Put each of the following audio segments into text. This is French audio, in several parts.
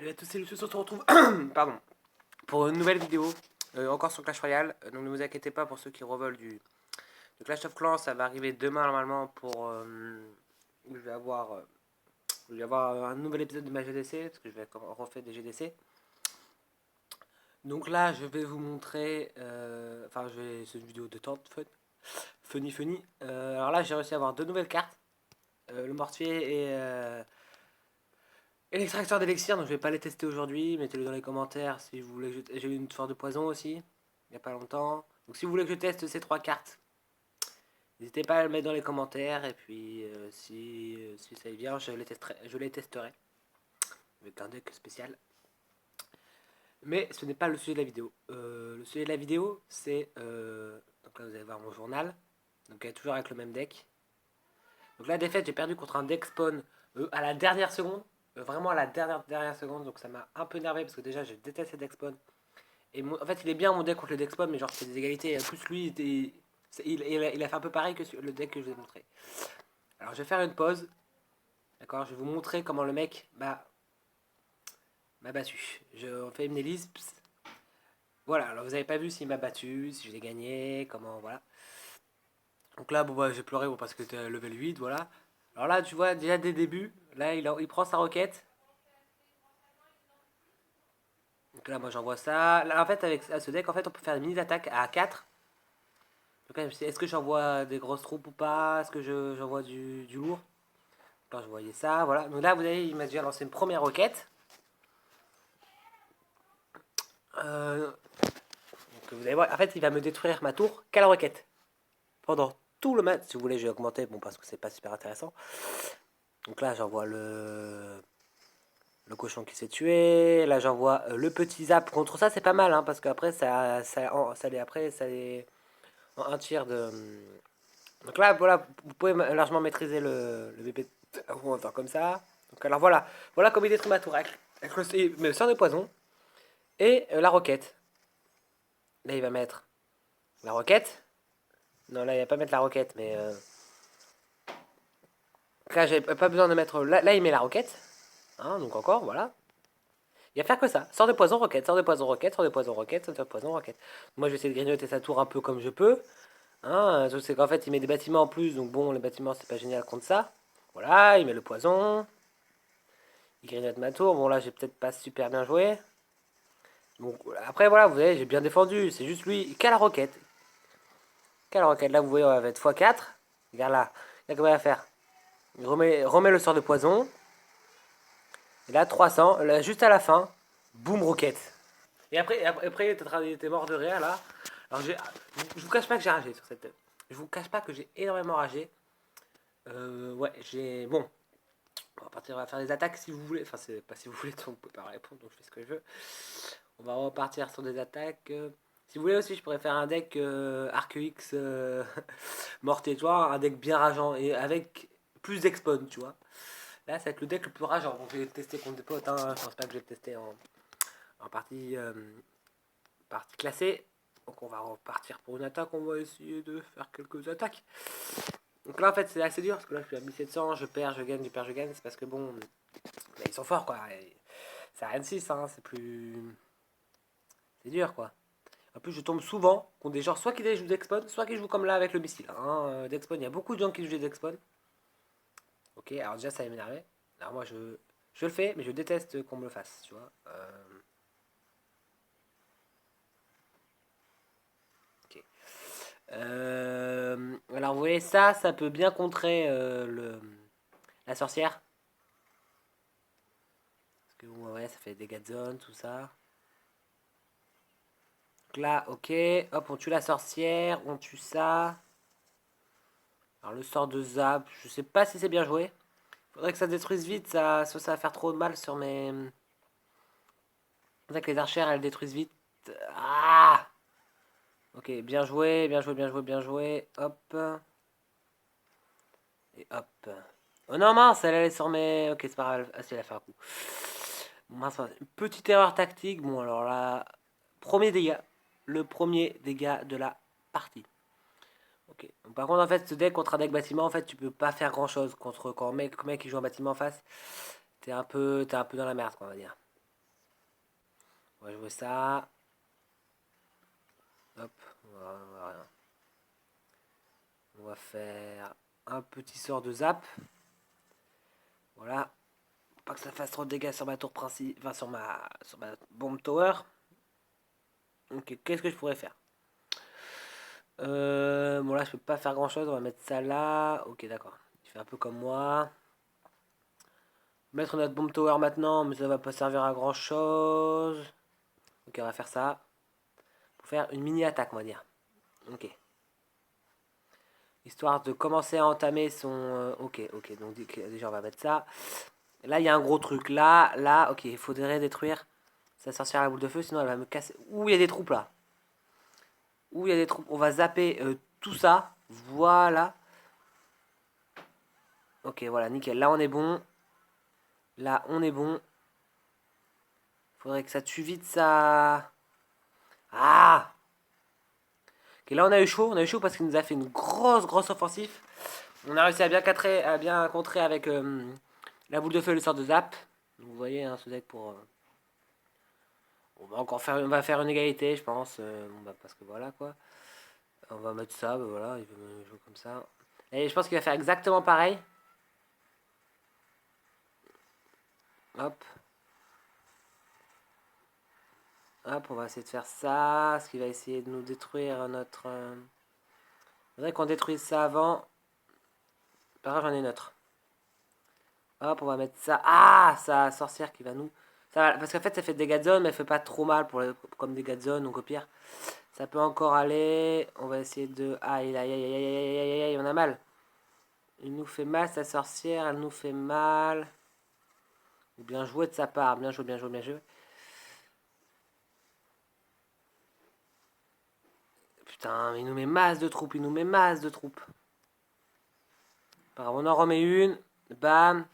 Salut à tous, c'est Lucius, on se retrouve pardon, pour une nouvelle vidéo, encore sur Clash Royale. Donc ne vous inquiétez pas pour ceux qui revolent de Clash of Clans, ça va arriver demain normalement pour... où je vais avoir un nouvel épisode de ma GDC, parce que je vais refaire des GDC. Donc là, je vais vous montrer... c'est une vidéo de tente, funny. Alors là, j'ai réussi à avoir deux nouvelles cartes. Le mortier et l'extracteur d'élixir, donc je vais pas les tester aujourd'hui, mettez-le dans les commentaires si vous voulez que j'ai eu une force de poison aussi, il n'y a pas longtemps. Donc si vous voulez que je teste ces trois cartes, n'hésitez pas à le mettre dans les commentaires, et puis si ça y vient, je les testerai, avec un deck spécial. Mais ce n'est pas le sujet de la vidéo. Le sujet de la vidéo, c'est... donc là vous allez voir mon journal, donc toujours avec le même deck. Donc la défaite, j'ai perdu contre un deck spawn à la dernière seconde. Vraiment à la dernière seconde, donc ça m'a un peu énervé parce que déjà je déteste les deck spawn. Et en fait, il est bien mon deck contre le deck spawn, mais genre c'est des égalités. Plus lui, il a fait un peu pareil que le deck que je vous ai montré. Alors je vais faire une pause. D'accord, je vais vous montrer comment le mec m'a battu. On fait une ellipse. Voilà, alors vous avez pas vu s'il m'a battu, si je l'ai gagné, comment, voilà. Donc là, bon, bah, j'ai pleuré parce que c'était level 8, voilà. Alors là, tu vois, déjà dès le début, là, il prend sa roquette. Donc là, moi, j'envoie ça. Là, en fait, avec ce deck, en fait, on peut faire des mini-attaques à 4. Donc là, est-ce que j'envoie des grosses troupes ou pas? Est-ce que j'envoie du lourd? Alors, je voyais ça, voilà. Donc là, vous voyez, il m'a déjà lancé une première roquette. Donc vous allez voir, en fait, il va me détruire ma tour qu'à la roquette. Pendant tout le match, si vous voulez, je vais augmenter, bon, parce que c'est pas super intéressant. Donc là, j'envoie le cochon qui s'est tué. Là, j'envoie le petit zap. Contre ça, c'est pas mal, hein, parce qu'après, ça les en un tiers de. Donc là, voilà, vous pouvez largement maîtriser le BP en temps comme ça. Donc alors voilà comme il détruit ma tour avec le sort de poison et la roquette. Là, il va mettre la roquette. Non, là, il va pas mettre la roquette, mais là, j'ai pas besoin de mettre. Là, il met la roquette. Hein, donc encore, voilà. Il va faire que ça. Sort de poison, roquette, sort de poison, roquette, sort de poison, roquette, sort de poison, roquette. Moi, je vais essayer de grignoter sa tour un peu comme je peux. Hein, je sais qu'en fait, il met des bâtiments en plus, donc bon, les bâtiments, c'est pas génial contre ça. Voilà, il met le poison. Il grignote ma tour. Bon, là, j'ai peut-être pas super bien joué. Donc, après, voilà, vous voyez, j'ai bien défendu. C'est juste lui. Quelle roquette. Quelle roquette. Là, vous voyez, on va être x4. Regarde là. Là, comment il va faire. Il remet le sort de poison. Et là, 300. Là, juste à la fin, boum, roquette. Et après il était mort de rire là. Alors, je vous cache pas que j'ai ragé sur cette. Je vous cache pas que j'ai énormément ragé. Ouais, j'ai. Bon, on va partir, on va faire des attaques si vous voulez. Enfin, c'est pas si vous voulez, donc vous pouvez pas répondre, donc je fais ce que je veux. On va repartir sur des attaques. Si vous voulez aussi, je pourrais faire un deck Arc-X morté, tu vois, un deck bien rageant et avec plus d'expon, tu vois. Là, ça va être le deck le plus rageant. Donc, je vais le tester contre des potes, hein. Je pense pas que je vais le tester en partie classée. Donc, on va repartir pour une attaque. On va essayer de faire quelques attaques. Donc là, en fait, c'est assez dur parce que là, je suis à 1700, je perds, je gagne, je perds, je gagne. C'est parce que bon, là, ils sont forts, quoi. C'est à N6, hein, c'est plus. C'est dur, quoi. En plus, je tombe souvent contre des gens soit qui jouent d'Expon, soit qui jouent comme là avec le missile. Hein. D'Expon, il y a beaucoup de gens qui jouent d'Expon. Ok, alors déjà, ça va m'énerver. Alors moi, je le fais, mais je déteste qu'on me le fasse, tu vois. Ok. Alors, vous voyez, ça peut bien contrer la sorcière. Parce que, ouais, ça fait des dégâts de zone, tout ça. Donc là, ok. Hop, on tue la sorcière, on tue ça. Alors, le sort de zap, je sais pas si c'est bien joué. Faudrait que ça détruise vite, ça va faire trop de mal sur mes. Faudrait que les archères elles détruisent vite. Ah. Ok, bien joué, bien joué, bien joué, bien joué. Hop. Et hop. Oh non, mince, elle est sur mes. Ok, c'est pas grave. Ah, si, elle a fait un coup. Bon, mince, une petite erreur tactique. Bon, alors là. Premier dégât. Le premier dégât de la partie. Ok. Donc, par contre, en fait, ce deck contre un deck bâtiment, en fait, tu peux pas faire grand chose. Contre quand mec qui joue un bâtiment en face, t'es un peu dans la merde, quoi, on va dire. On va jouer ça. Hop, voilà. On va faire un petit sort de zap. Voilà. Pour pas que ça fasse trop de dégâts sur ma tour principale. Enfin, sur ma bombe tower. Ok, qu'est-ce que je pourrais faire? Bon, là, je peux pas faire grand chose. On va mettre ça là. Ok, d'accord. Il fait un peu comme moi. Mettre notre bombe tower maintenant, mais ça va pas servir à grand chose. Ok, on va faire ça. Pour faire une mini attaque, on va dire. Ok. Histoire de commencer à entamer son... ok, ok. Donc déjà, on va mettre ça. Là, il y a un gros truc. Là, ok. Il faudrait détruire sa sorcière à la boule de feu, sinon elle va me casser. Ouh, il y a des troupes là. Ouh, il y a des troupes. On va zapper tout ça. Voilà. Ok, voilà, nickel. Là, on est bon. Là, on est bon. Faudrait que ça tue vite ça. Ah! Ok, là, on a eu chaud. On a eu chaud parce qu'il nous a fait une grosse offensive. On a réussi à bien contrer avec la boule de feu et le sort de zap. Vous voyez, hein, ce deck pour. On va faire une égalité, je pense. Bon, bah, parce que voilà quoi. On va mettre ça, bah, voilà, il veut me jouer comme ça. Et je pense qu'il va faire exactement pareil. Hop. Hop, on va essayer de faire ça. Ce qui va essayer de nous détruire notre. Il faudrait qu'on détruise ça avant. Par contre, j'en ai une autre. Hop, on va mettre ça. Ah, sa sorcière qui va nous. Ça va, parce qu'en fait, ça fait des dégâts de zone, mais elle fait pas trop mal comme dégâts de zone, donc au pire. Ça peut encore aller. On va essayer de. Aïe, aïe, aïe, aïe, aïe, aïe, aïe, aïe, aïe, on a mal. Il nous fait mal, sa sorcière, elle nous fait mal. Ou bien joué de sa part. Bien joué, bien joué, bien joué. Putain, il nous met masse de troupes, il nous met masse de troupes. On en remet une. Bam.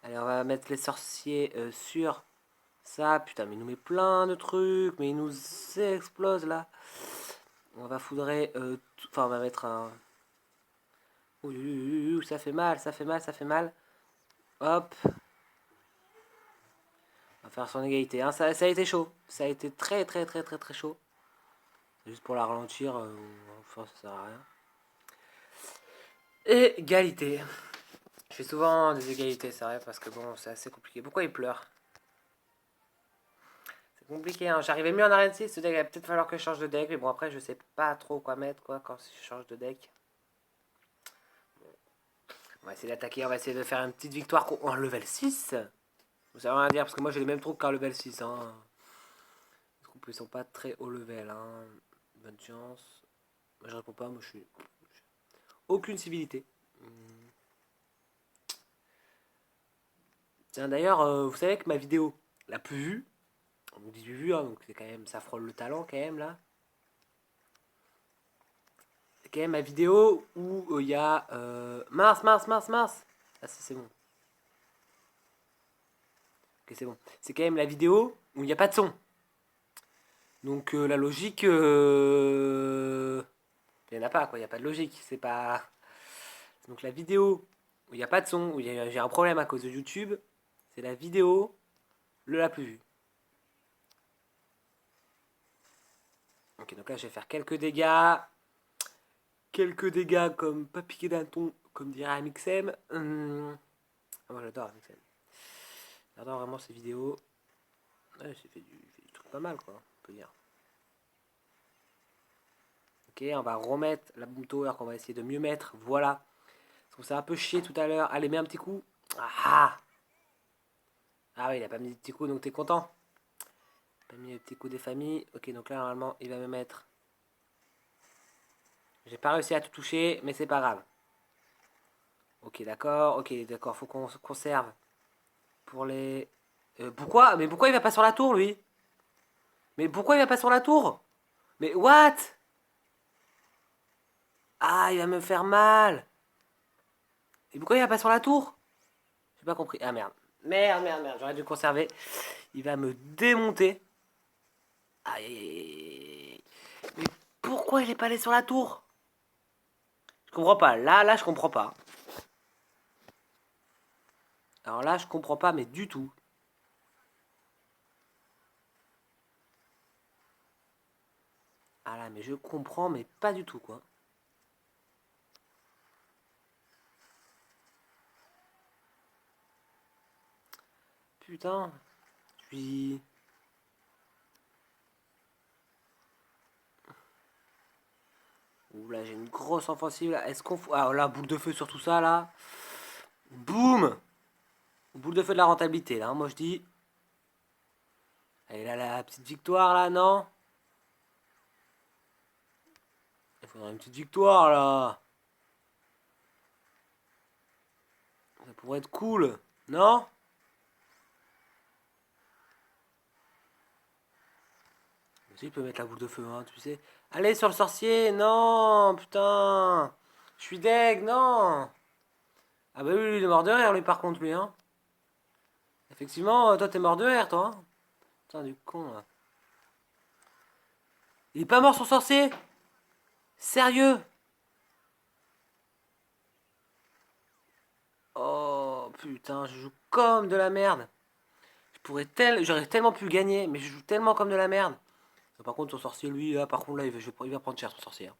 Allez, on va mettre les sorciers sur ça. Putain, mais il nous met plein de trucs. Mais il nous explose là. On va foudrer. Enfin, on va mettre un. Ouh, ça fait mal, ça fait mal, ça fait mal. Hop. On va faire son égalité. Hein. Ça a été chaud. Ça a été très chaud. Juste pour la ralentir. Enfin, ça sert à rien. Égalité. Je fais souvent des égalités, c'est vrai, parce que bon, c'est assez compliqué. Pourquoi il pleure? C'est compliqué, hein. J'arrivais mieux en arène 6, ce deck, il va peut-être falloir que je change de deck, mais bon, après, je sais pas trop quoi mettre, quoi, quand je change de deck. On va essayer d'attaquer, on va essayer de faire une petite victoire en level 6. Vous savez rien dire, parce que moi j'ai les mêmes troupes qu'en level 6, hein. Les troupes, ils sont pas très haut level, hein. Bonne chance. Moi, je réponds pas, moi je suis. Aucune civilité. Tiens, d'ailleurs, vous savez que ma vidéo la plus vue, donc 18 vues, hein, donc c'est quand même, ça frôle le talent quand même là. C'est quand même ma vidéo où il y a. Mince. Ah, c'est bon. Ok, c'est bon. C'est quand même la vidéo où il n'y a pas de son. Donc la logique. Il n'y en a pas, quoi. Il n'y a pas de logique. C'est pas. Donc la vidéo où il n'y a pas de son, où j'ai un problème à cause de YouTube, c'est la vidéo la plus vue. Ok, donc là je vais faire quelques dégâts. Quelques dégâts comme pas piquer d'un ton, comme dirait Amixem. Moi j'adore Amixem. J'adore vraiment ces vidéos. Ouais, j'ai fait du truc pas mal, quoi, on peut dire. Ok, on va remettre la boom tower qu'on va essayer de mieux mettre. Voilà. Parce qu'on s'est un peu chié tout à l'heure. Allez, mets un petit coup. Ah ah oui, il a pas mis de petit coup, donc t'es content. Pas mis le petit coup des familles. Ok, donc là, normalement, il va me mettre. J'ai pas réussi à tout toucher, mais c'est pas grave. Ok, d'accord, faut qu'on se conserve pour les. Pourquoi? Mais pourquoi il va pas sur la tour, lui? Mais pourquoi il va pas sur la tour? Mais what? Ah, il va me faire mal. Et pourquoi il va pas sur la tour? J'ai pas compris. Ah merde. Merde. J'aurais dû conserver. Il va me démonter. Aïe, aïe, aïe. Mais pourquoi il est pas allé sur la tour? Je comprends pas. Là, je comprends pas. Alors là, je comprends pas, mais du tout. Ah là, mais je comprends, mais pas du tout, quoi. Putain. Puis... Ouh là, j'ai une grosse offensive, là. Est-ce qu'on... Ah là, boule de feu sur tout ça, là. Boum. Boule de feu de la rentabilité, là, hein, moi je dis. Allez, là, la petite victoire, là, non? Il faudrait une petite victoire, là. Ça pourrait être cool, non? Si, il peut mettre la boule de feu, hein, tu sais. Allez, sur le sorcier, non, putain. Je suis deg, non. Ah bah oui, il est mort de rire, lui, par contre, lui, hein. Effectivement, toi, t'es mort de rire, toi, hein. Putain, du con, là. Il est pas mort, son sorcier? Sérieux? Oh, putain, je joue comme de la merde. J'aurais tellement pu gagner, mais je joue tellement comme de la merde. Par contre, son sorcier, lui, là, par contre, là, il va prendre cher, son sorcier, hein.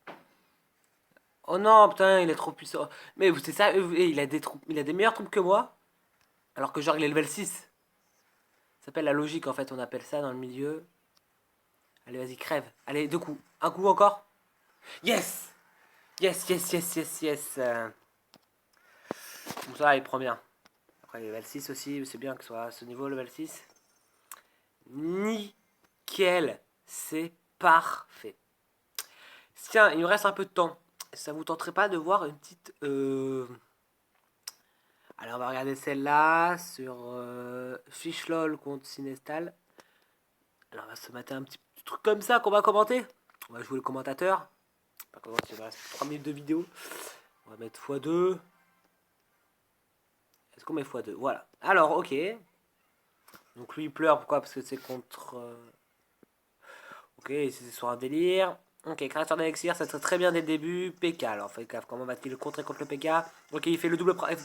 Oh non, putain, il est trop puissant. Mais c'est ça, il a des troupes, il a des meilleures troupes que moi. Alors que genre, il est level 6. Ça s'appelle la logique, en fait, on appelle ça dans le milieu. Allez, vas-y, crève. Allez, deux coups. Un coup encore. Yes! Yes, yes, yes, yes, yes. Comme ça, il prend bien. Après, level 6 aussi, c'est bien que ce soit à ce niveau, level 6. Nickel. C'est parfait. Tiens, il me reste un peu de temps. Ça vous tenterait pas de voir une petite... Alors, on va regarder celle-là sur Fishlol contre Sinestal. Alors, on va se mater un petit truc comme ça qu'on va commenter. On va jouer le commentateur. Par contre, il me reste 3 minutes de vidéo. On va mettre x2. Est-ce qu'on met x2? Voilà. Alors, ok. Donc lui, il pleure. Pourquoi? Parce que c'est contre... Ok, c'est sur un délire. Ok, créateur d'élixir, ça serait très bien dès le début. PK, alors faites gaffe, comment va-t-il le contrer contre le PK? Ok, il fait le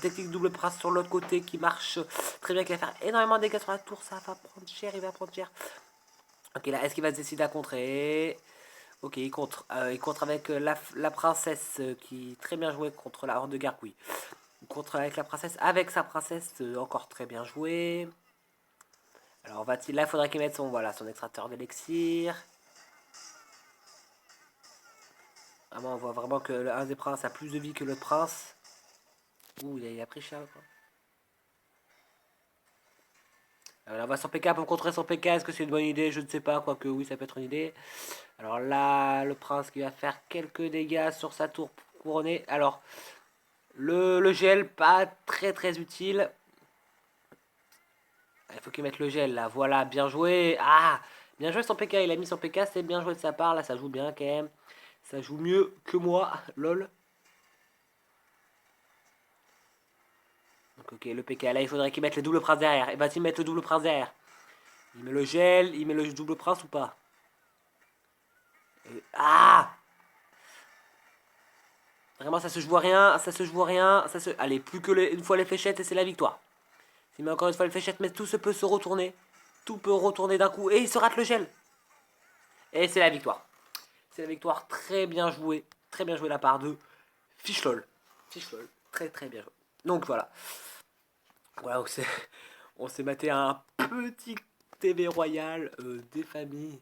technique double prince sur l'autre côté qui marche très bien, qui va faire énormément de dégâts sur la tour. Ça va prendre cher, il va prendre cher. Ok, là, est-ce qu'il va se décider à contrer? Ok, il contre avec la princesse qui très bien joué contre la horde de Gargouille. Il contre avec la princesse, avec sa princesse encore très bien joué. Alors va-t-il, là, il faudrait qu'il mette son, voilà, son extracteur d'élixir. Vraiment, on voit vraiment que l'un des princes a plus de vie que l'autre prince. Ouh, il a pris cher, quoi. Là, on va sur PK pour contrer son PK. Est-ce que c'est une bonne idée? Je ne sais pas. Quoique, oui, ça peut être une idée. Alors là, le prince qui va faire quelques dégâts sur sa tour couronnée. Alors, le gel, pas très très utile. Il faut qu'il mette le gel là. Voilà, bien joué. Ah, bien joué son PK. Il a mis son PK. C'est bien joué de sa part. Là, ça joue bien quand même. Ça joue mieux que moi. Lol. Donc, ok, le PK. Là, il faudrait qu'il mette le double prince derrière. Et va-t-il mettre le double prince derrière? Il met le gel. Il met le double prince ou pas? Ah! Vraiment, ça se joue à rien. Ça se joue à rien. Allez, plus que une fois les fléchettes et c'est la victoire. S'il met encore une fois les fléchettes, mais tout se peut se retourner. Tout peut retourner d'un coup. Et il se rate le gel. Et c'est la victoire. C'est la victoire très bien jouée. Très bien jouée de la part de Fishlol. Fishlol. Très très bien joué. Donc voilà. Voilà, on s'est maté un petit TV Royal des familles.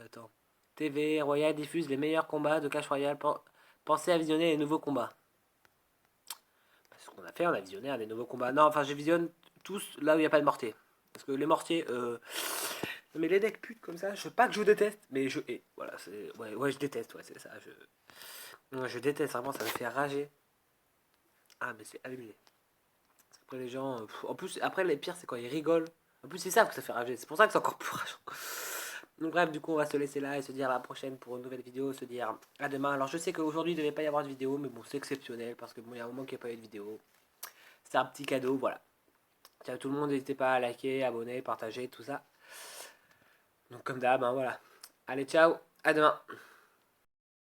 Attends. TV Royal diffuse les meilleurs combats de Clash Royale. Pensez à visionner les nouveaux combats. Ce qu'on a fait, on a visionné des nouveaux combats. Non, enfin, je visionne tous là où il n'y a pas de mortier. Parce que les mortiers. Non, mais les decks putes comme ça, je veux pas que je déteste, mais je hais. Voilà, c'est. Ouais, je déteste, ouais, c'est ça. Je déteste, vraiment, ça me fait rager. Ah, mais c'est abusé. Après, les gens. En plus, après, les pires, c'est quand ils rigolent. En plus, c'est ça que ça fait rager. C'est pour ça que c'est encore plus rageant. Donc, bref, du coup, on va se laisser là et se dire à la prochaine pour une nouvelle vidéo. Se dire à demain. Alors, je sais qu'aujourd'hui, il ne devait pas y avoir de vidéo, mais bon, c'est exceptionnel parce que bon, il y a un moment qu'il n'y a pas eu de vidéo. C'est un petit cadeau, voilà. Ciao tout le monde, n'hésitez pas à liker, abonner, partager, tout ça. Donc, comme d'hab, hein, voilà. Allez, ciao, à demain.